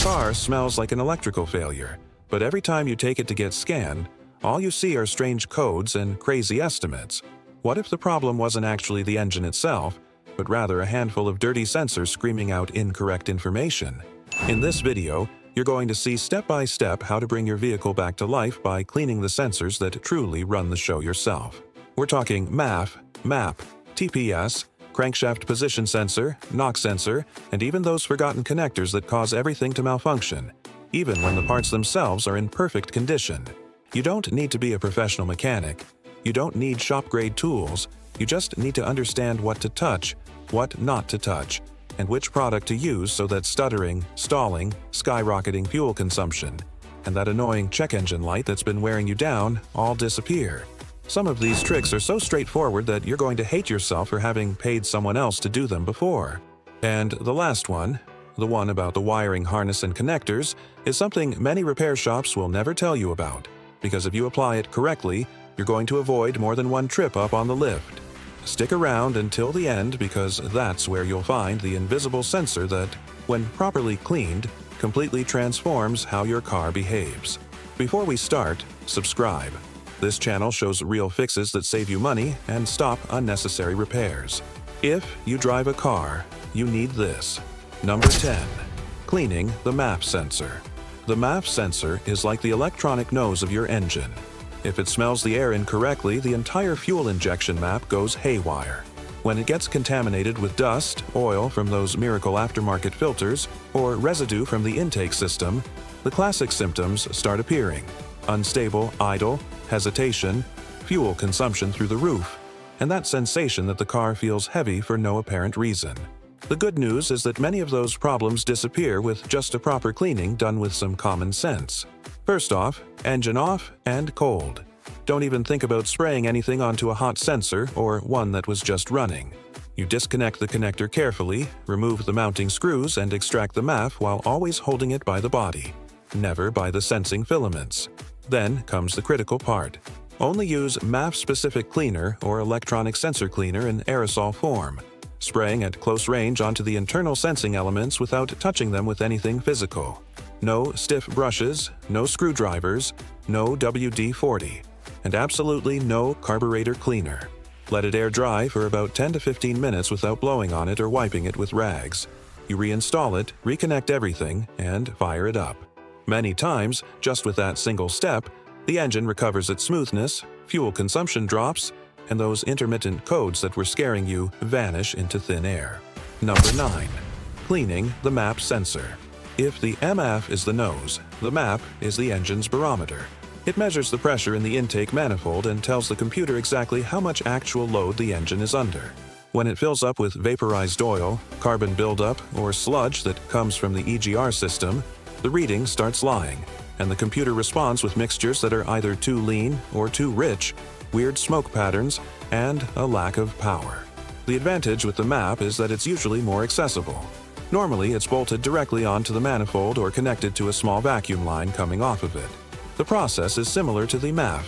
car smells like an electrical failure, but every time you take it to get scanned, all you see are strange codes and crazy estimates. What if the problem wasn't actually the engine itself, but rather a handful of dirty sensors screaming out incorrect information? In this video, you're going to see step by step how to bring your vehicle back to life by cleaning the sensors that truly run the show yourself. We're talking MAF, MAP, TPS, crankshaft position sensor, knock sensor, and even those forgotten connectors that cause everything to malfunction, even when the parts themselves are in perfect condition. You don't need to be a professional mechanic. You don't need shop-grade tools. You just need to understand what to touch, what not to touch, and which product to use so that stuttering, stalling, skyrocketing fuel consumption, and that annoying check engine light that's been wearing you down all disappear. Some of these tricks are so straightforward that you're going to hate yourself for having paid someone else to do them before. And the last one, the one about the wiring harness and connectors, is something many repair shops will never tell you about, because if you apply it correctly, you're going to avoid more than one trip up on the lift. Stick around until the end, because that's where you'll find the invisible sensor that, when properly cleaned, completely transforms how your car behaves. Before we start, subscribe. This channel shows real fixes that save you money and stop unnecessary repairs. If you drive a car, you need this. Number 10. Cleaning the MAF sensor. The MAF sensor is like the electronic nose of your engine. If it smells the air incorrectly, the entire fuel injection map goes haywire. When it gets contaminated with dust, oil from those miracle aftermarket filters, or residue from the intake system, the classic symptoms start appearing: unstable, idle, hesitation, fuel consumption through the roof, and that sensation that the car feels heavy for no apparent reason. The good news is that many of those problems disappear with just a proper cleaning done with some common sense. First off, engine off and cold. Don't even think about spraying anything onto a hot sensor or one that was just running. You disconnect the connector carefully, remove the mounting screws, and extract the MAF while always holding it by the body, never by the sensing filaments. Then comes the critical part. Only use MAF-specific cleaner or electronic sensor cleaner in aerosol form, spraying at close range onto the internal sensing elements without touching them with anything physical. No stiff brushes, no screwdrivers, no WD-40, and absolutely no carburetor cleaner. Let it air dry for about 10 to 15 minutes without blowing on it or wiping it with rags. You reinstall it, reconnect everything, and fire it up. Many times, just with that single step, the engine recovers its smoothness, fuel consumption drops, and those intermittent codes that were scaring you vanish into thin air. Number 9. Cleaning the MAP sensor. If the MF is the nose, the MAP is the engine's barometer. It measures the pressure in the intake manifold and tells the computer exactly how much actual load the engine is under. When it fills up with vaporized oil, carbon buildup, or sludge that comes from the EGR system, the reading starts lying, and the computer responds with mixtures that are either too lean or too rich, weird smoke patterns, and a lack of power. The advantage with the MAP is that it's usually more accessible. Normally, it's bolted directly onto the manifold or connected to a small vacuum line coming off of it. The process is similar to the MAF.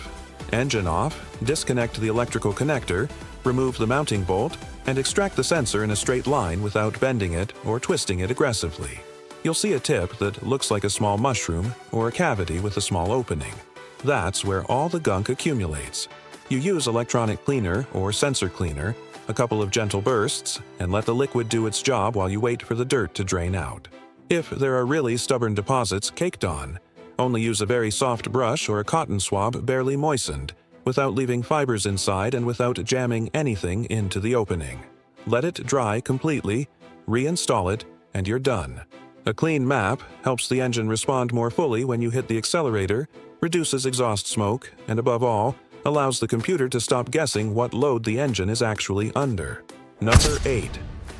Engine off, disconnect the electrical connector, remove the mounting bolt, and extract the sensor in a straight line without bending it or twisting it aggressively. You'll see a tip that looks like a small mushroom or a cavity with a small opening. That's where all the gunk accumulates. You use electronic cleaner or sensor cleaner, a couple of gentle bursts, and let the liquid do its job while you wait for the dirt to drain out. If there are really stubborn deposits caked on, only use a very soft brush or a cotton swab barely moistened, without leaving fibers inside and without jamming anything into the opening. Let it dry completely, reinstall it, and you're done. A clean MAP helps the engine respond more fully when you hit the accelerator, reduces exhaust smoke, and above all, allows the computer to stop guessing what load the engine is actually under. Number 8.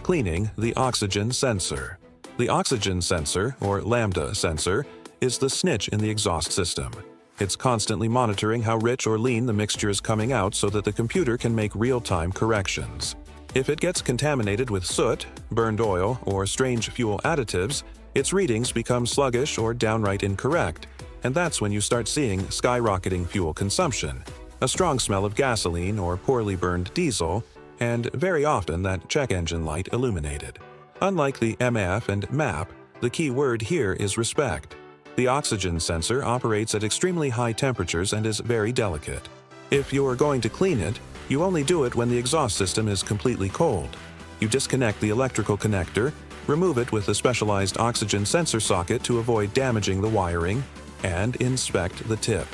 Cleaning the oxygen sensor. The oxygen sensor, or lambda sensor, is the snitch in the exhaust system. It's constantly monitoring how rich or lean the mixture is coming out so that the computer can make real-time corrections. If it gets contaminated with soot, burned oil, or strange fuel additives, its readings become sluggish or downright incorrect, and that's when you start seeing skyrocketing fuel consumption, a strong smell of gasoline or poorly burned diesel, and very often that check engine light illuminated. Unlike the MAF and MAP, The key word here is respect. The oxygen sensor operates at extremely high temperatures and is very delicate. If you're going to clean it, you only do it when the exhaust system is completely cold. You disconnect the electrical connector, remove it with a specialized oxygen sensor socket to avoid damaging the wiring, and inspect the tip.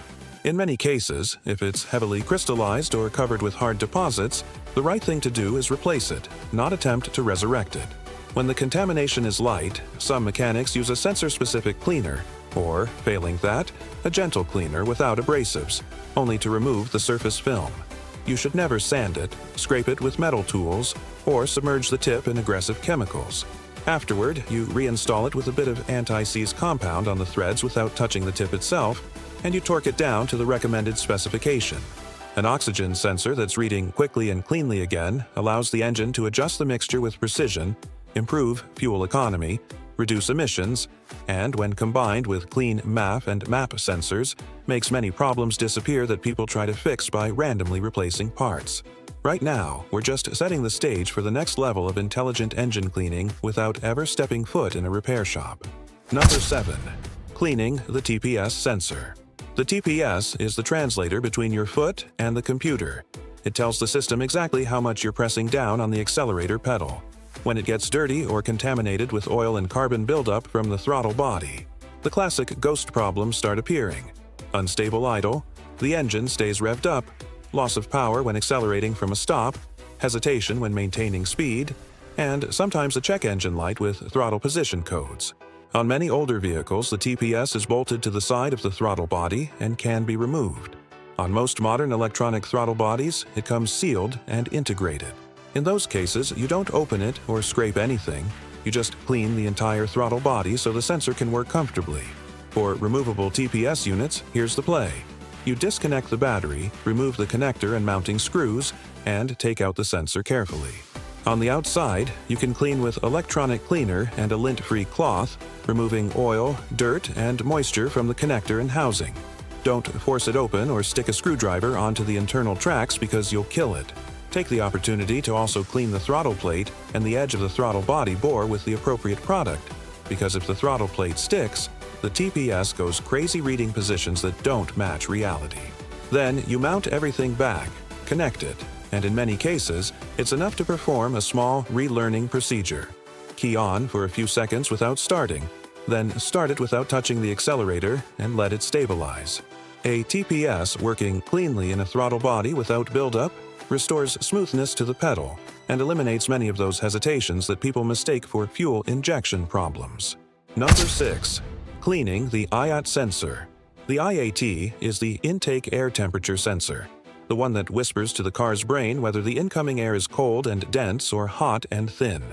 In many cases, if it's heavily crystallized or covered with hard deposits, the right thing to do is replace it, not attempt to resurrect it. When the contamination is light, some mechanics use a sensor-specific cleaner, or, failing that, a gentle cleaner without abrasives, only to remove the surface film. You should never sand it, scrape it with metal tools, or submerge the tip in aggressive chemicals. Afterward, you reinstall it with a bit of anti-seize compound on the threads without touching the tip itself, and you torque it down to the recommended specification. An oxygen sensor that's reading quickly and cleanly again allows the engine to adjust the mixture with precision, improve fuel economy, reduce emissions, and when combined with clean MAF and MAP sensors, makes many problems disappear that people try to fix by randomly replacing parts. Right now, we're just setting the stage for the next level of intelligent engine cleaning without ever stepping foot in a repair shop. Number 7. Cleaning the TPS sensor. The TPS is the translator between your foot and the computer. It tells the system exactly how much you're pressing down on the accelerator pedal. When it gets dirty or contaminated with oil and carbon buildup from the throttle body, the classic ghost problems start appearing. Unstable idle, the engine stays revved up, loss of power when accelerating from a stop, hesitation when maintaining speed, and sometimes a check engine light with throttle position codes. On many older vehicles, the TPS is bolted to the side of the throttle body and can be removed. On most modern electronic throttle bodies, it comes sealed and integrated. In those cases, you don't open it or scrape anything, you just clean the entire throttle body so the sensor can work comfortably. For removable TPS units, here's the play. You disconnect the battery, remove the connector and mounting screws, and take out the sensor carefully. On the outside, you can clean with electronic cleaner and a lint-free cloth, removing oil, dirt, and moisture from the connector and housing. Don't force it open or stick a screwdriver onto the internal tracks because you'll kill it. Take the opportunity to also clean the throttle plate and the edge of the throttle body bore with the appropriate product, because if the throttle plate sticks, the TPS goes crazy reading positions that don't match reality. Then you mount everything back, connect it, and in many cases, it's enough to perform a small relearning procedure. Key on for a few seconds without starting, then start it without touching the accelerator and let it stabilize. A TPS working cleanly in a throttle body without buildup restores smoothness to the pedal and eliminates many of those hesitations that people mistake for fuel injection problems. Number 6. Cleaning the IAT sensor. The IAT is the intake air temperature sensor, the one that whispers to the car's brain whether the incoming air is cold and dense or hot and thin.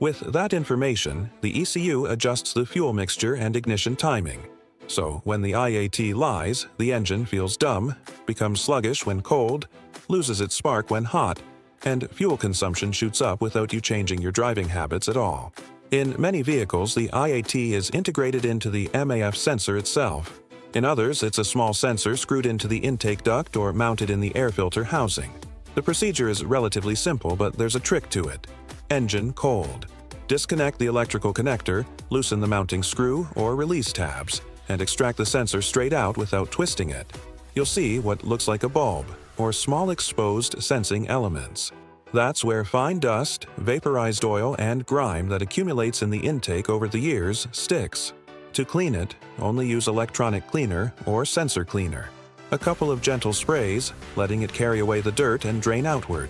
With that information, the ECU adjusts the fuel mixture and ignition timing. So when the IAT lies, the engine feels dumb, becomes sluggish when cold, loses its spark when hot, and fuel consumption shoots up without you changing your driving habits at all. In many vehicles, the IAT is integrated into the MAF sensor itself. In others, it's a small sensor screwed into the intake duct or mounted in the air filter housing. The procedure is relatively simple, but there's a trick to it. Engine cold. Disconnect the electrical connector, loosen the mounting screw or release tabs, and extract the sensor straight out without twisting it. You'll see what looks like a bulb, or small exposed sensing elements. That's where fine dust, vaporized oil, and grime that accumulates in the intake over the years sticks. To clean it, only use electronic cleaner or sensor cleaner. A couple of gentle sprays, letting it carry away the dirt and drain outward.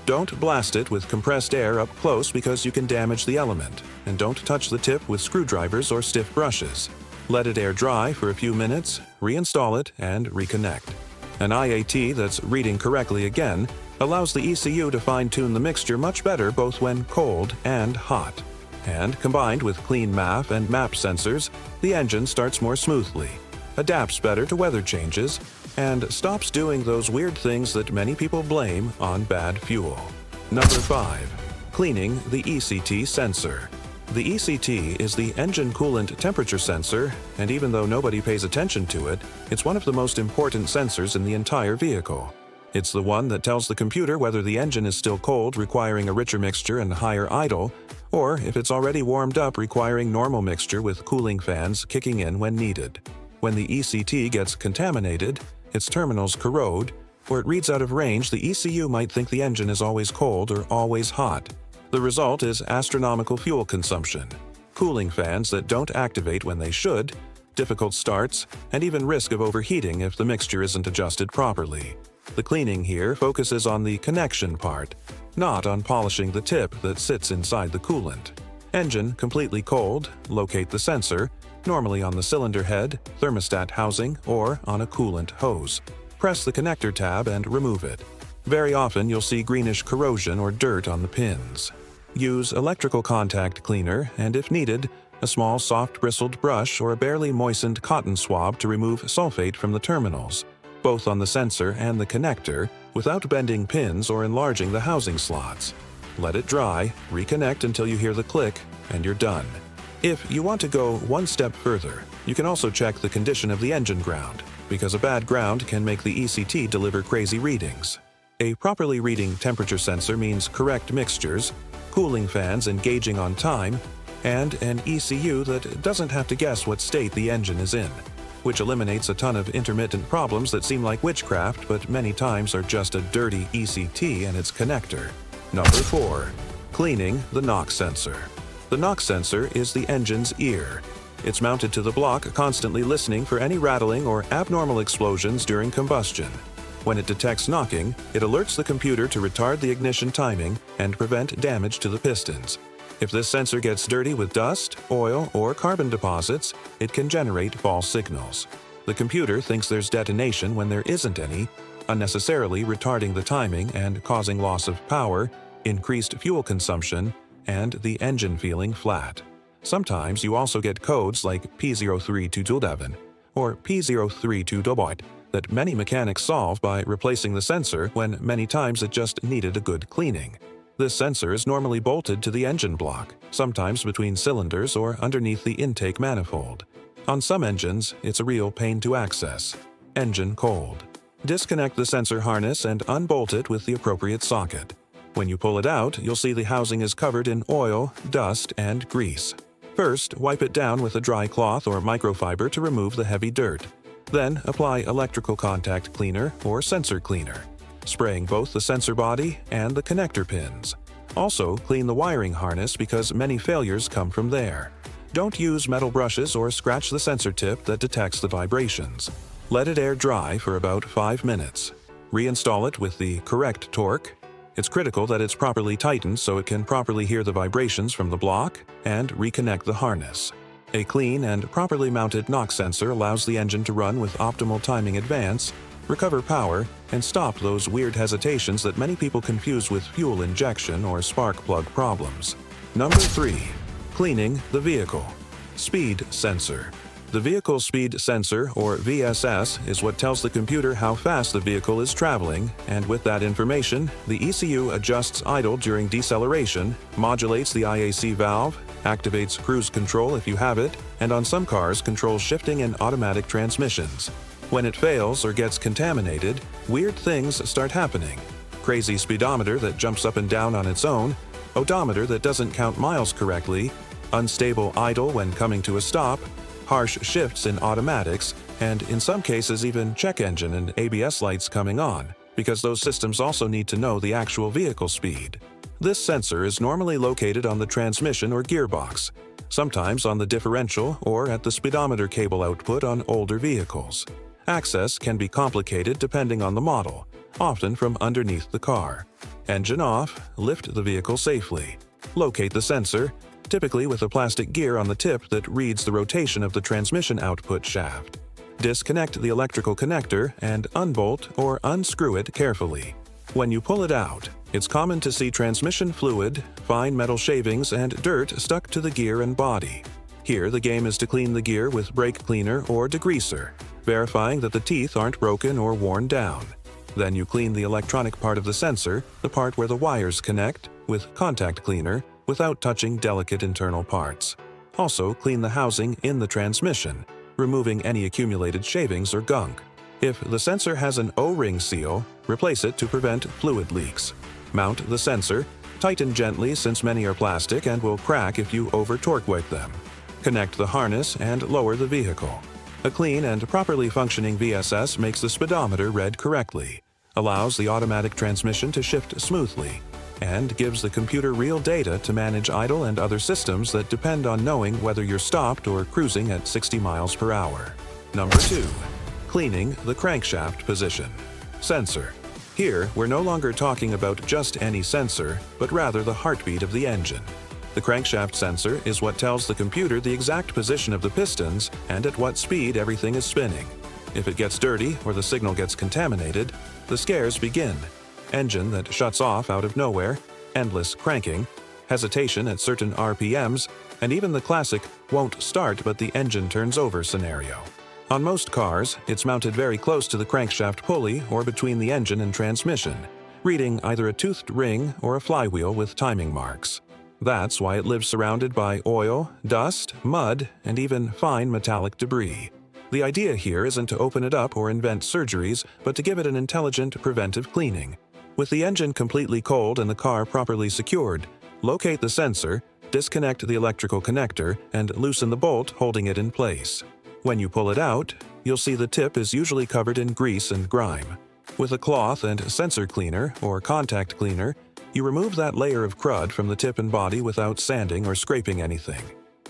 Don't blast it with compressed air up close because you can damage the element, and don't touch the tip with screwdrivers or stiff brushes. Let it air dry for a few minutes, reinstall it, and reconnect. An IAT that's reading correctly again allows the ECU to fine-tune the mixture much better both when cold and hot. And combined with clean MAF and MAP sensors, the engine starts more smoothly, adapts better to weather changes, and stops doing those weird things that many people blame on bad fuel. Number 5. Cleaning the ECT sensor. The ECT is the engine coolant temperature sensor, and even though nobody pays attention to it, it's one of the most important sensors in the entire vehicle. It's the one that tells the computer whether the engine is still cold, requiring a richer mixture and higher idle, or if it's already warmed up requiring normal mixture with cooling fans kicking in when needed. When the ECT gets contaminated, its terminals corrode, or it reads out of range, the ECU might think the engine is always cold or always hot. The result is astronomical fuel consumption, cooling fans that don't activate when they should, difficult starts, and even risk of overheating if the mixture isn't adjusted properly. The cleaning here focuses on the connection part, not on polishing the tip that sits inside the coolant. Engine completely cold, locate the sensor, normally on the cylinder head, thermostat housing, or on a coolant hose. Press the connector tab and remove it. Very often you'll see greenish corrosion or dirt on the pins. Use electrical contact cleaner and, if needed, a small soft bristled brush or a barely moistened cotton swab to remove sulfate from the terminals, both on the sensor and the connector, without bending pins or enlarging the housing slots. Let it dry, reconnect until you hear the click, and you're done. If you want to go one step further, you can also check the condition of the engine ground, because a bad ground can make the ECT deliver crazy readings. A properly reading temperature sensor means correct mixtures, cooling fans engaging on time, and an ECU that doesn't have to guess what state the engine is in, which eliminates a ton of intermittent problems that seem like witchcraft but many times are just a dirty ECT and its connector. Number 4. Cleaning the knock sensor. The knock sensor is the engine's ear. It's mounted to the block, constantly listening for any rattling or abnormal explosions during combustion. When it detects knocking, it alerts the computer to retard the ignition timing and prevent damage to the pistons. If this sensor gets dirty with dust, oil, or carbon deposits, it can generate false signals. The computer thinks there's detonation when there isn't any, unnecessarily retarding the timing and causing loss of power, increased fuel consumption, and the engine feeling flat. Sometimes you also get codes like P03211 or P032 that many mechanics solve by replacing the sensor when many times it just needed a good cleaning. This sensor is normally bolted to the engine block, sometimes between cylinders or underneath the intake manifold. On some engines, it's a real pain to access. Engine cold. Disconnect the sensor harness and unbolt it with the appropriate socket. When you pull it out, you'll see the housing is covered in oil, dust, and grease. First, wipe it down with a dry cloth or microfiber to remove the heavy dirt. Then, apply electrical contact cleaner or sensor cleaner, spraying both the sensor body and the connector pins. Also, clean the wiring harness because many failures come from there. Don't use metal brushes or scratch the sensor tip that detects the vibrations. Let it air dry for about 5 minutes. Reinstall it with the correct torque. It's critical that it's properly tightened so it can properly hear the vibrations from the block, and reconnect the harness. A clean and properly mounted knock sensor allows the engine to run with optimal timing advance, recover power, and stop those weird hesitations that many people confuse with fuel injection or spark plug problems. Number 3. Cleaning the vehicle. Speed sensor. The vehicle speed sensor, or VSS, is what tells the computer how fast the vehicle is traveling, and with that information, the ECU adjusts idle during deceleration, modulates the IAC valve, activates cruise control if you have it, and on some cars controls shifting and automatic transmissions. When it fails or gets contaminated, weird things start happening. Crazy speedometer that jumps up and down on its own, odometer that doesn't count miles correctly, unstable idle when coming to a stop, harsh shifts in automatics, and in some cases even check engine and ABS lights coming on, because those systems also need to know the actual vehicle speed. This sensor is normally located on the transmission or gearbox, sometimes on the differential or at the speedometer cable output on older vehicles. Access can be complicated depending on the model, often from underneath the car. Engine off, lift the vehicle safely. Locate the sensor, typically with a plastic gear on the tip that reads the rotation of the transmission output shaft. Disconnect the electrical connector and unbolt or unscrew it carefully. When you pull it out, it's common to see transmission fluid, fine metal shavings, and dirt stuck to the gear and body. Here, the game is to clean the gear with brake cleaner or degreaser, verifying that the teeth aren't broken or worn down. Then you clean the electronic part of the sensor, the part where the wires connect, with contact cleaner, without touching delicate internal parts. Also, clean the housing in the transmission, removing any accumulated shavings or gunk. If the sensor has an O-ring seal, replace it to prevent fluid leaks. Mount the sensor, Tighten gently since many are plastic and will crack if you over-torque wake them. Connect the harness and lower the vehicle. A clean and properly functioning VSS makes the speedometer read correctly, allows the automatic transmission to shift smoothly, and gives the computer real data to manage idle and other systems that depend on knowing whether you're stopped or cruising at 60 miles per hour. Number 2. Cleaning the crankshaft position. Sensor. Here, we're no longer talking about just any sensor, but rather the heartbeat of the engine. The crankshaft sensor is what tells the computer the exact position of the pistons and at what speed everything is spinning. If it gets dirty or the signal gets contaminated, the scares begin. Engine that shuts off out of nowhere, endless cranking, hesitation at certain RPMs, and even the classic won't start but the engine turns over scenario. On most cars, it's mounted very close to the crankshaft pulley or between the engine and transmission, reading either a toothed ring or a flywheel with timing marks. That's why it lives surrounded by oil, dust, mud, and even fine metallic debris. The idea here isn't to open it up or invent surgeries, but to give it an intelligent preventive cleaning. With the engine completely cold and the car properly secured, locate the sensor, disconnect the electrical connector, and loosen the bolt holding it in place. When you pull it out, you'll see the tip is usually covered in grease and grime. With a cloth and sensor cleaner or contact cleaner, you remove that layer of crud from the tip and body without sanding or scraping anything.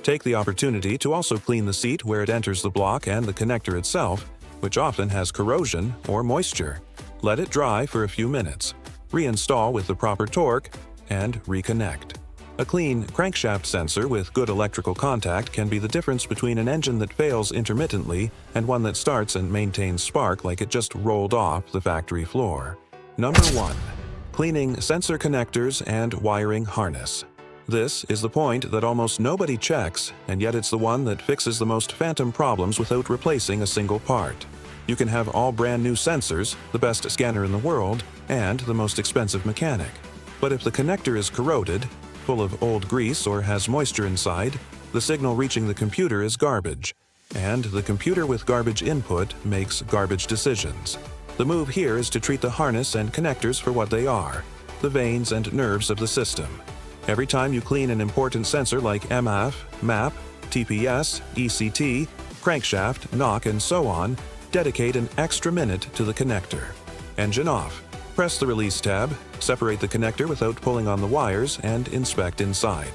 Take the opportunity to also clean the seat where it enters the block and the connector itself, which often has corrosion or moisture. Let it dry for a few minutes, reinstall with the proper torque, and reconnect. A clean crankshaft sensor with good electrical contact can be the difference between an engine that fails intermittently and one that starts and maintains spark like it just rolled off the factory floor. Number 1. Cleaning sensor connectors and wiring harness. This is the point that almost nobody checks, and yet it's the one that fixes the most phantom problems without replacing a single part. You can have all brand new sensors, the best scanner in the world, and the most expensive mechanic. But if the connector is corroded, full of old grease or has moisture inside, the signal reaching the computer is garbage, and the computer with garbage input makes garbage decisions. The move here is to treat the harness and connectors for what they are, the veins and nerves of the system. Every time you clean an important sensor like MAF, MAP, TPS, ECT, crankshaft, knock, and so on, dedicate an extra minute to the connector. Engine off. Press the release tab, separate the connector without pulling on the wires, and inspect inside.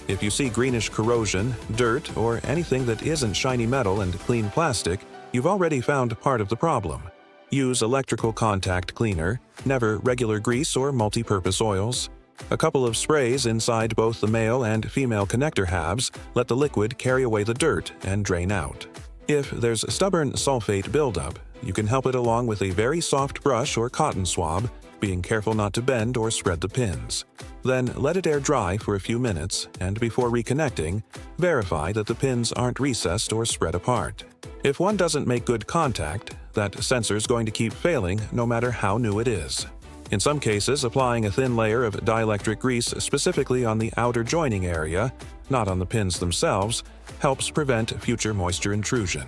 If you see greenish corrosion, dirt, or anything that isn't shiny metal and clean plastic, you've already found part of the problem. Use electrical contact cleaner, never regular grease or multi-purpose oils. A couple of sprays inside both the male and female connector halves let the liquid carry away the dirt and drain out. If there's stubborn sulfate buildup, you can help it along with a very soft brush or cotton swab, being careful not to bend or spread the pins. Then let it air dry for a few minutes, and before reconnecting, verify that the pins aren't recessed or spread apart. If one doesn't make good contact, that sensor's going to keep failing no matter how new it is. In some cases, applying a thin layer of dielectric grease specifically on the outer joining area, not on the pins themselves, helps prevent future moisture intrusion.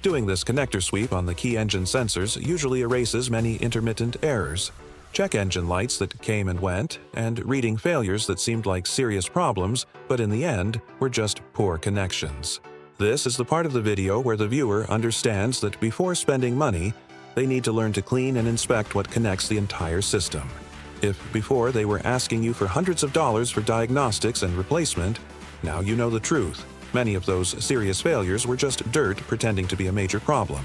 Doing this connector sweep on the key engine sensors usually erases many intermittent errors. Check engine lights that came and went, and reading failures that seemed like serious problems, but in the end were just poor connections. This is the part of the video where the viewer understands that before spending money, they need to learn to clean and inspect what connects the entire system. If before they were asking you for hundreds of dollars for diagnostics and replacement, now you know the truth. Many of those serious failures were just dirt pretending to be a major problem.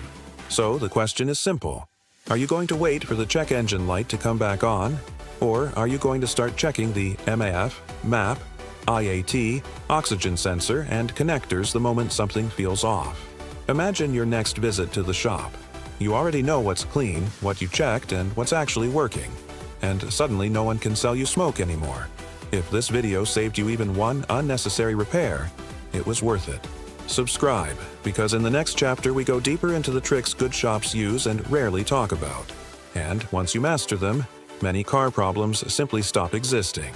So the question is simple. Are you going to wait for the check engine light to come back on? Or are you going to start checking the MAF, MAP, IAT, oxygen sensor, and connectors the moment something feels off? Imagine your next visit to the shop. You already know what's clean, what you checked, and what's actually working. And suddenly no one can sell you smoke anymore. If this video saved you even one unnecessary repair, it was worth it. Subscribe, because in the next chapter we go deeper into the tricks good shops use and rarely talk about. And once you master them, many car problems simply stop existing.